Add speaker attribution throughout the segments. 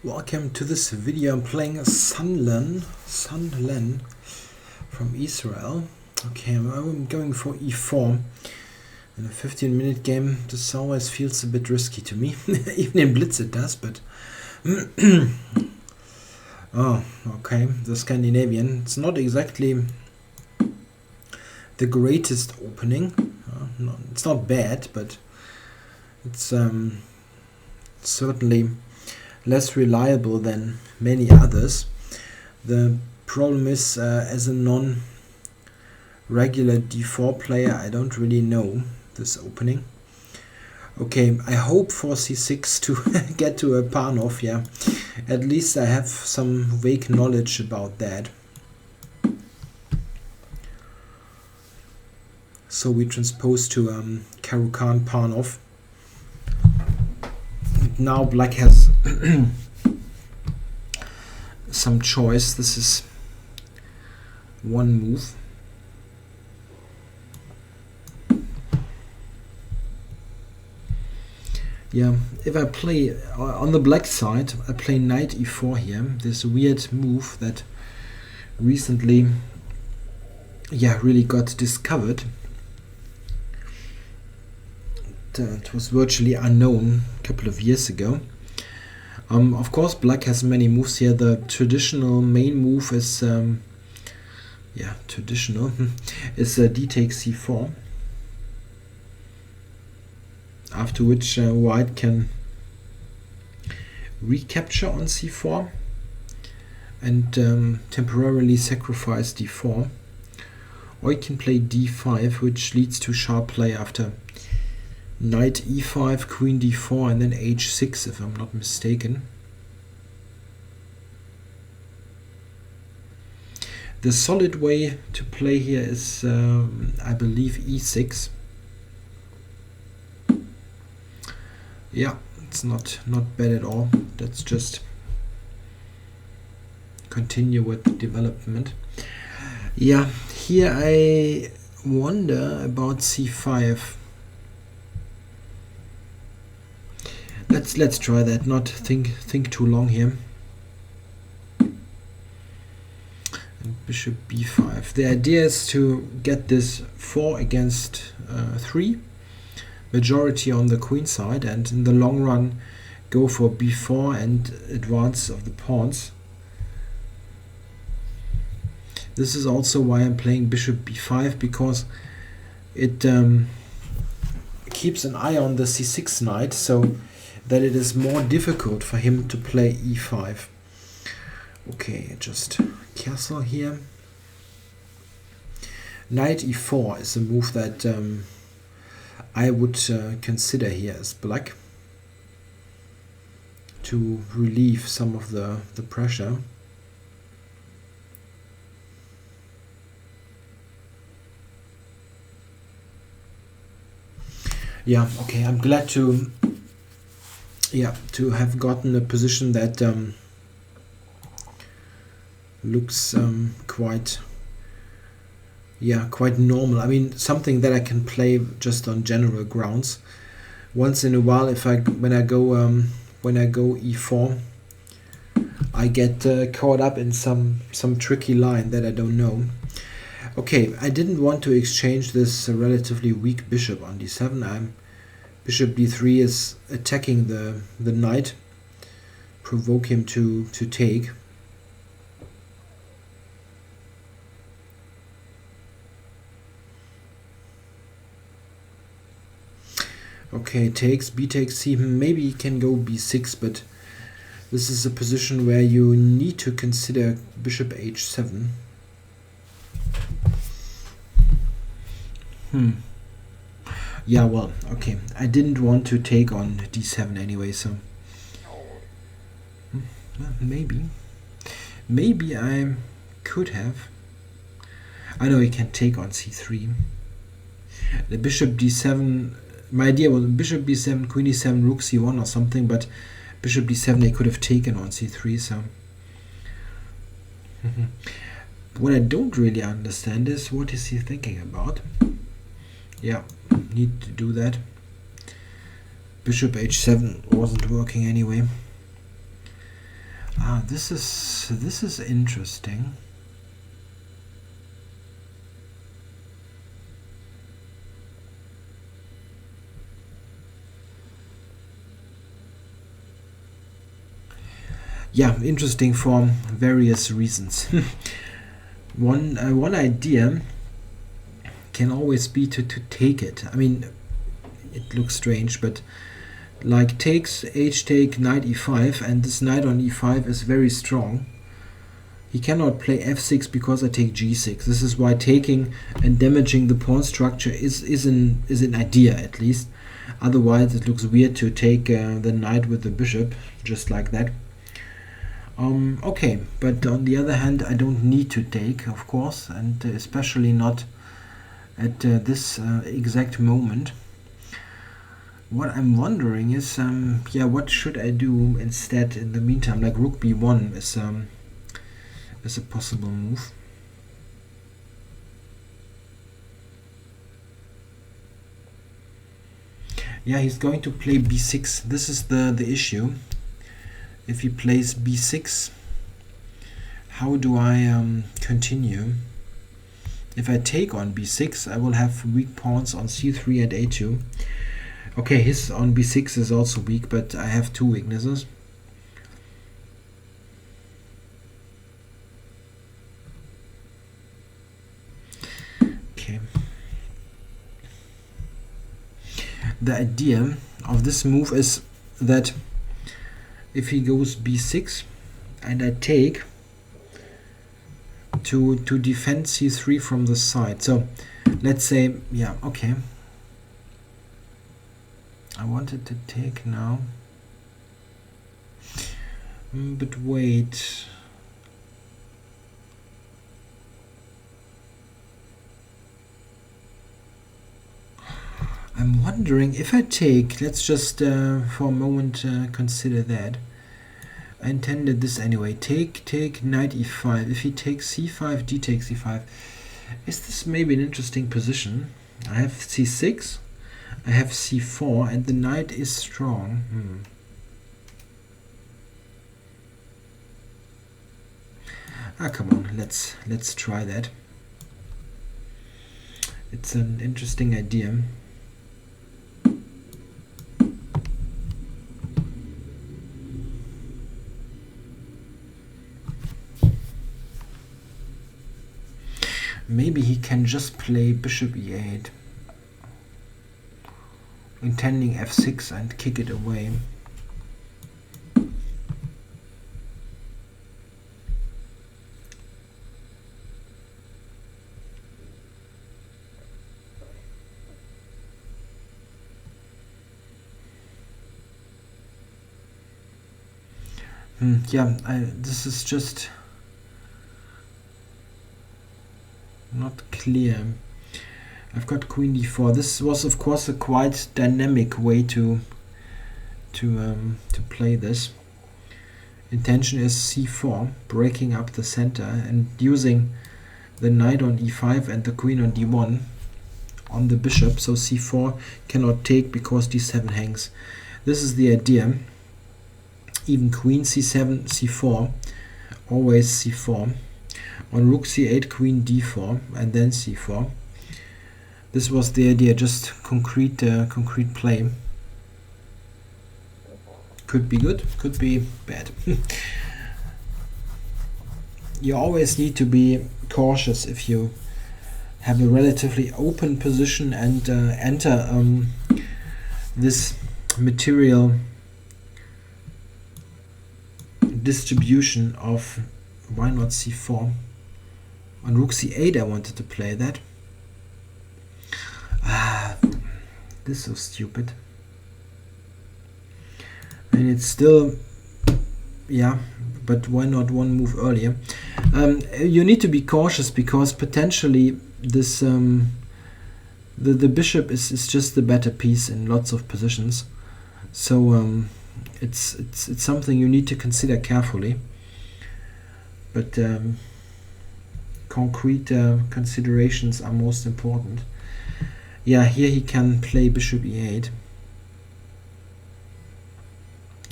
Speaker 1: Welcome to this video. I'm playing Sunlen from Israel. Okay, I'm going for e4 in a 15-minute game. This always feels a bit risky to me. Even in Blitz it does, but oh, okay, the Scandinavian. It's not exactly the greatest opening. No, it's not bad, but it's certainly less reliable than many others. The problem is, as a non-regular d4 player, I don't really know this opening. Okay, I hope for c6 to get to a Panov, yeah. At least I have some vague knowledge about that. So we transpose to Caro, Kann, Panov. Now black has some choice. This is one move. Yeah, if I play on the black side, I play knight e4 here. This weird move that recently, yeah, really got discovered. It was virtually unknown a couple of years ago. Of course, black has many moves here. The traditional main move is, yeah, traditional is d takes c4. After which white can recapture on c4 and temporarily sacrifice d4, or you can play d5, which leads to sharp play after knight e5, queen d4, and then h6, if I'm not mistaken. The solid way to play here is, I believe, e6. Yeah, it's not bad at all. Let's just continue with the development. Yeah, here I wonder about c5. Let's try that. Not think too long here. And bishop b5. The idea is to get this 4 against 3. Majority on the queen side, and in the long run go for b4 and advance of the pawns. This is also why I'm playing bishop b5, because it keeps an eye on the c6 knight, so that it is more difficult for him to play e5. Okay, just castle here. Knight e4 is a move that I would consider here as black to relieve some of the pressure. Yeah, okay, I'm glad to have gotten a position that looks quite normal. I mean, something that I can play just on general grounds. Once in a while, when I go e4, I get caught up in some tricky line that I don't know. Okay, I didn't want to exchange this relatively weak bishop on d7. Bishop d3 is attacking the knight, provoke him to take. Okay, takes, b takes c. Maybe you can go b6, but this is a position where you need to consider bishop h7. Yeah, well, okay. I didn't want to take on d7 anyway, so maybe I could have. I know he can take on c3. The bishop d7. My idea was bishop b7, queen e7, rook c1 or something, but bishop d7 they could have taken on c3, so what I don't really understand is what is he thinking about. Yeah, need to do that. Bishop h7 wasn't working anyway. This is interesting. Yeah, interesting for various reasons. One idea can always be to take it. I mean, it looks strange, but like takes h take knight e5, and this knight on e5 is very strong. He cannot play f6 because I take g6. This is why taking and damaging the pawn structure is an idea, at least. Otherwise it looks weird to take the knight with the bishop just like that. Okay, but on the other hand, I don't need to take, of course, and especially not at this exact moment. What I'm wondering is, yeah, what should I do instead in the meantime? Like rook b1 is a possible move. Yeah, he's going to play b6. This is the issue. If he plays b6, how do I continue? If I take on b6, I will have weak pawns on c3 and a2. Okay, his on b6 is also weak, but I have two weaknesses. Okay. The idea of this move is that if he goes b6 and I take to defend c3 from the side. So let's say, yeah, okay. I wanted to take now. But wait. I'm wondering if I take, let's just for a moment consider that. I intended this anyway. Take knight e5. If he takes c5, d takes c5. Is this maybe an interesting position? I have c6, I have c4, and the knight is strong. Come on, let's try that. It's an interesting idea. Maybe he can just play bishop e8, intending f6 and kick it away. Yeah, this is just not clear. I've got queen d4. This was, of course, a quite dynamic way to play this. Intention is c4, breaking up the center and using the knight on e5 and the queen on d1 on the bishop, so c4 cannot take because d7 hangs. This is the idea. Even queen c7, c4, always c4. On rook c8, queen d4, and then c4. This was the idea, just concrete play. Could be good, could be bad. You always need to be cautious if you have a relatively open position and enter this material distribution of why not c4. On rook c8 I wanted to play that. This is so stupid. And it's still, yeah, but why not one move earlier? You need to be cautious because potentially this the bishop is just the better piece in lots of positions. So it's something you need to consider carefully. But concrete considerations are most important. Yeah, here he can play bishop e8.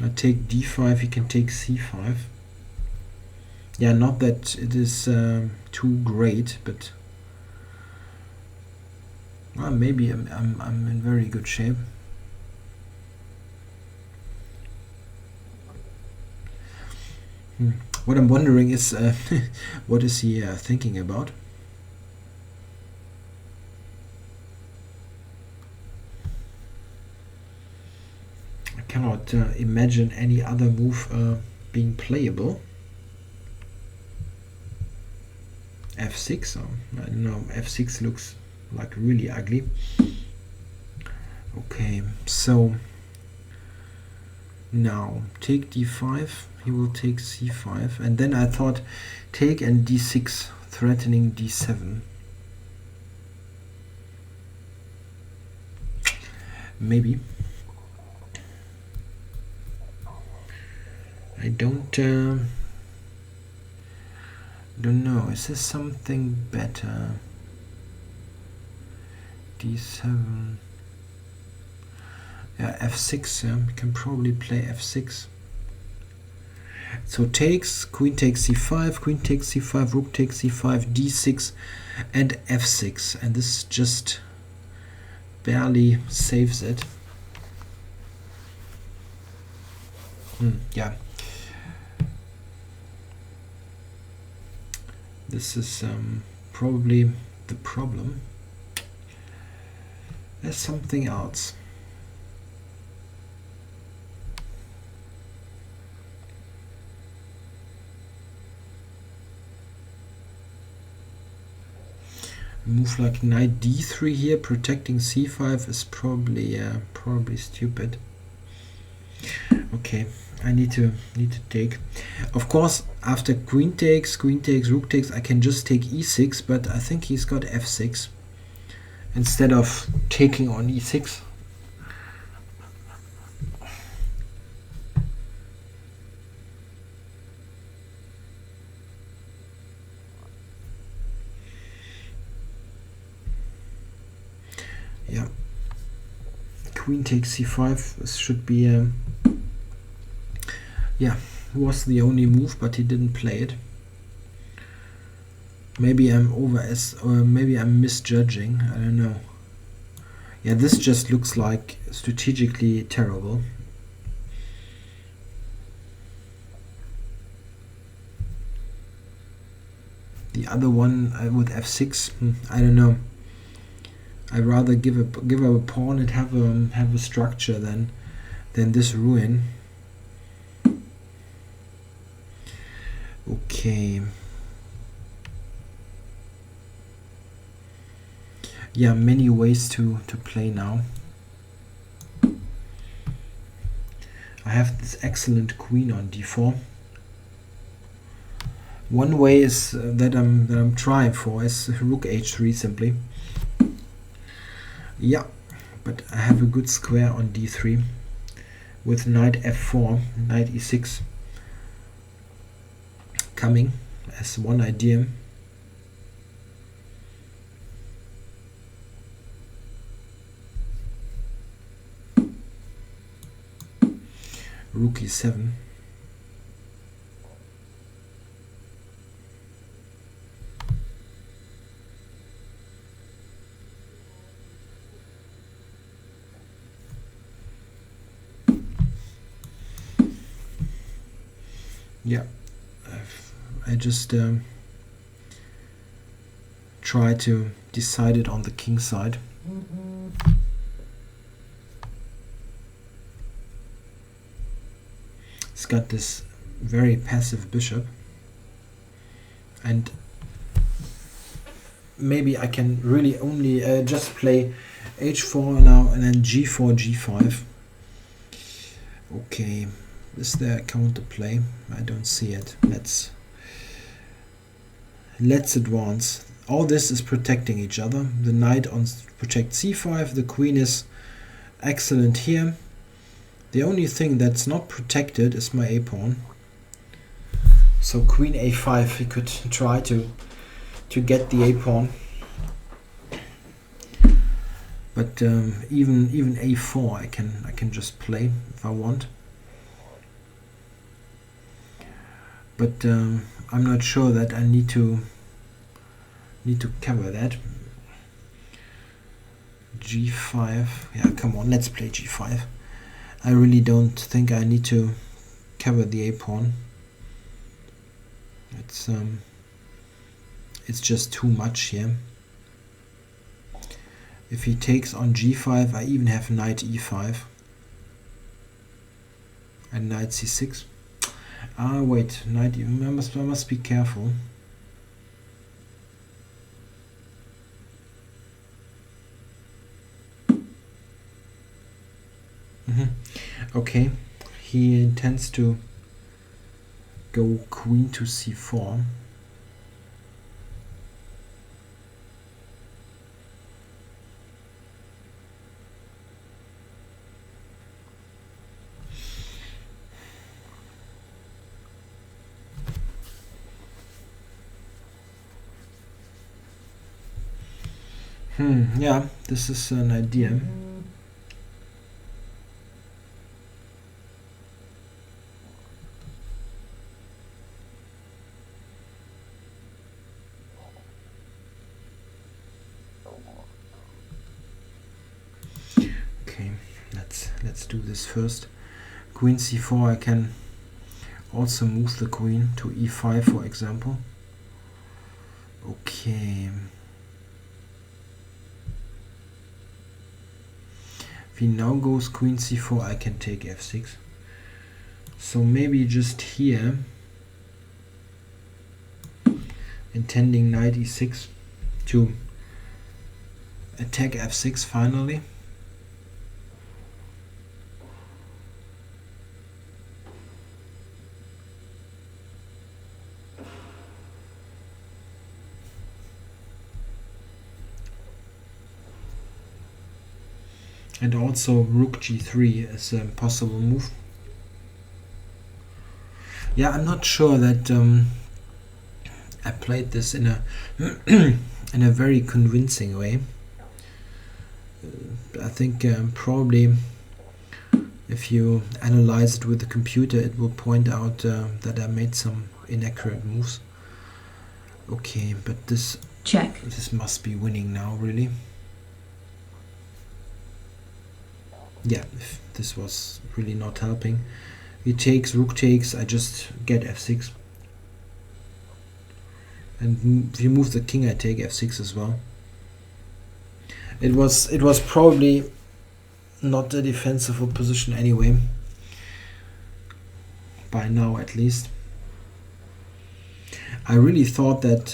Speaker 1: I take d5, he can take c5. Yeah, not that it is too great, but well, maybe I'm in very good shape. What I'm wondering is, what is he thinking about? I cannot imagine any other move being playable. F6, I don't know, F6 looks like really ugly. Okay, so now take d5, he will take c5, and then I thought take and d6, threatening d7. Maybe. I don't know. Is there something better? d7. Yeah, f6. Yeah, we can probably play f6. So takes, queen takes c5, queen takes c5, rook takes c5, d6, and f6. And this just barely saves it. Yeah. This is probably the problem. There's something else. Move like knight d3 here, protecting c5 is probably stupid. Okay, I need to take. Of course, after queen takes, rook takes, I can just take e6, but I think he's got f6 instead of taking on e6. Yeah, queen takes c5. This should be yeah, was the only move, but he didn't play it. Maybe I'm maybe I'm misjudging. I don't know. Yeah, this just looks like strategically terrible. The other one with f6, I don't know. I'd rather give up a pawn and have a structure than this ruin. Okay. Yeah, many ways to play now. I have this excellent queen on d4. One way is that I'm trying for is rook h3 simply. Yeah, but I have a good square on d3 with knight f4, knight e6 coming as one idea. Rook e7. Yeah, I just try to decide it on the king side. It's got this very passive bishop, and maybe I can really only just play h4 now and then g4, g5. Okay, is there a counterplay? I don't see it. Let's advance. All this is protecting each other. The knight on protects c5. The queen is excellent here. The only thing that's not protected is my a-pawn. So queen a5, he could try to get the a-pawn. But even a4 I can just play if I want. But I'm not sure that I need to cover that. G5. Yeah, come on, let's play G5. I really don't think I need to cover the A pawn. It's just too much here. If he takes on G5, I even have knight E5 and knight C6. Ah, wait, knight. I must be careful. Okay, he intends to go queen to C4. Yeah, this is an idea. Okay, let's do this first. Queen C4, I can also move the queen to E5, for example. Okay. If he now goes queen C4, I can take F6. So maybe just here, intending knight E6 to attack F6 finally. And also rook G3 is a possible move. Yeah, I'm not sure that I played this in a in a very convincing way. I think probably if you analyze it with the computer, it will point out that I made some inaccurate moves. Okay, but this
Speaker 2: check.
Speaker 1: This must be winning now, really. Yeah, if this was really not helping. He takes, rook takes, I just get F6. And if you move the king, I take F6 as well. It was probably not a defensible position anyway. By now, at least. I really thought that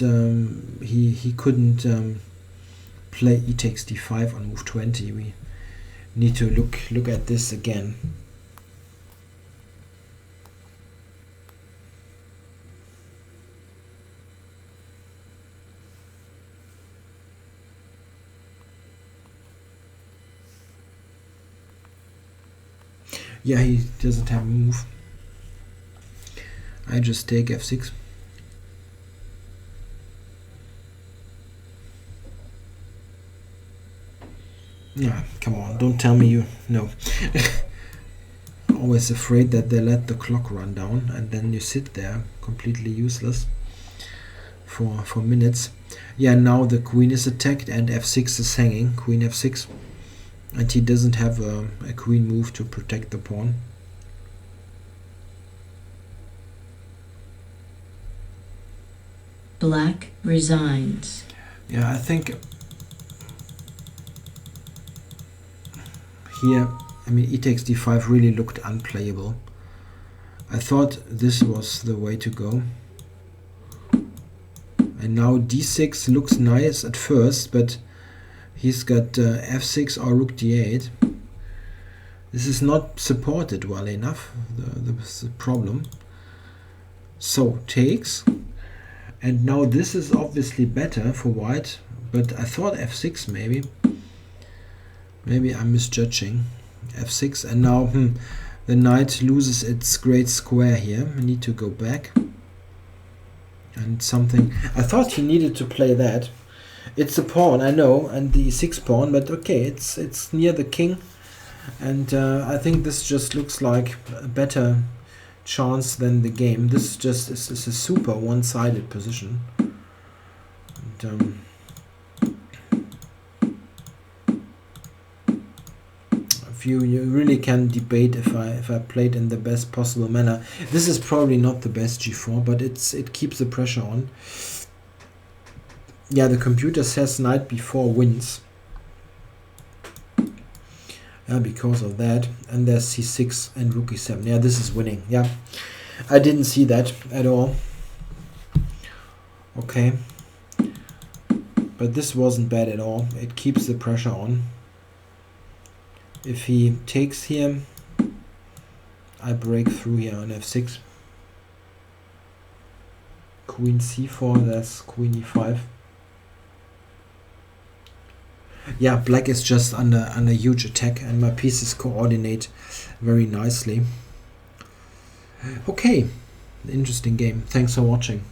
Speaker 1: he couldn't play e takes d5 on move 20. We need to look at this again. Yeah, he doesn't have a move. I just take f6. Yeah, come on, don't tell me you know. Always afraid that they let the clock run down and then you sit there completely useless for minutes. Yeah, now the queen is attacked and f6 is hanging, queen f6, and he doesn't have a queen move to protect the pawn.
Speaker 2: Black resigns.
Speaker 1: Yeah, I think here, I mean, e takes d5 really looked unplayable. I thought this was the way to go. And now d6 looks nice at first, but he's got f6 or rook d8. This is not supported well enough, the problem. So, takes. And now this is obviously better for white, but I thought f6 maybe. Maybe I'm misjudging. f6, and now the knight loses its great square here. I need to go back. And something. I thought he needed to play that. It's a pawn, I know, and the e6 pawn, but okay, it's near the king. And I think this just looks like a better chance than the game. This just is a super one-sided position. And, you really can debate if I played in the best possible manner. This is probably not the best g4, but it keeps the pressure on. Yeah, the computer says knight b4 wins. Yeah, because of that. And there's c6 and rook e7. Yeah, this is winning. Yeah, I didn't see that at all. Okay, but this wasn't bad at all. It keeps the pressure on. If he takes here, I break through here on f6. Queen c4, that's queen e5. Yeah, black is just under huge attack, and my pieces coordinate very nicely. Okay, interesting game. Thanks for watching.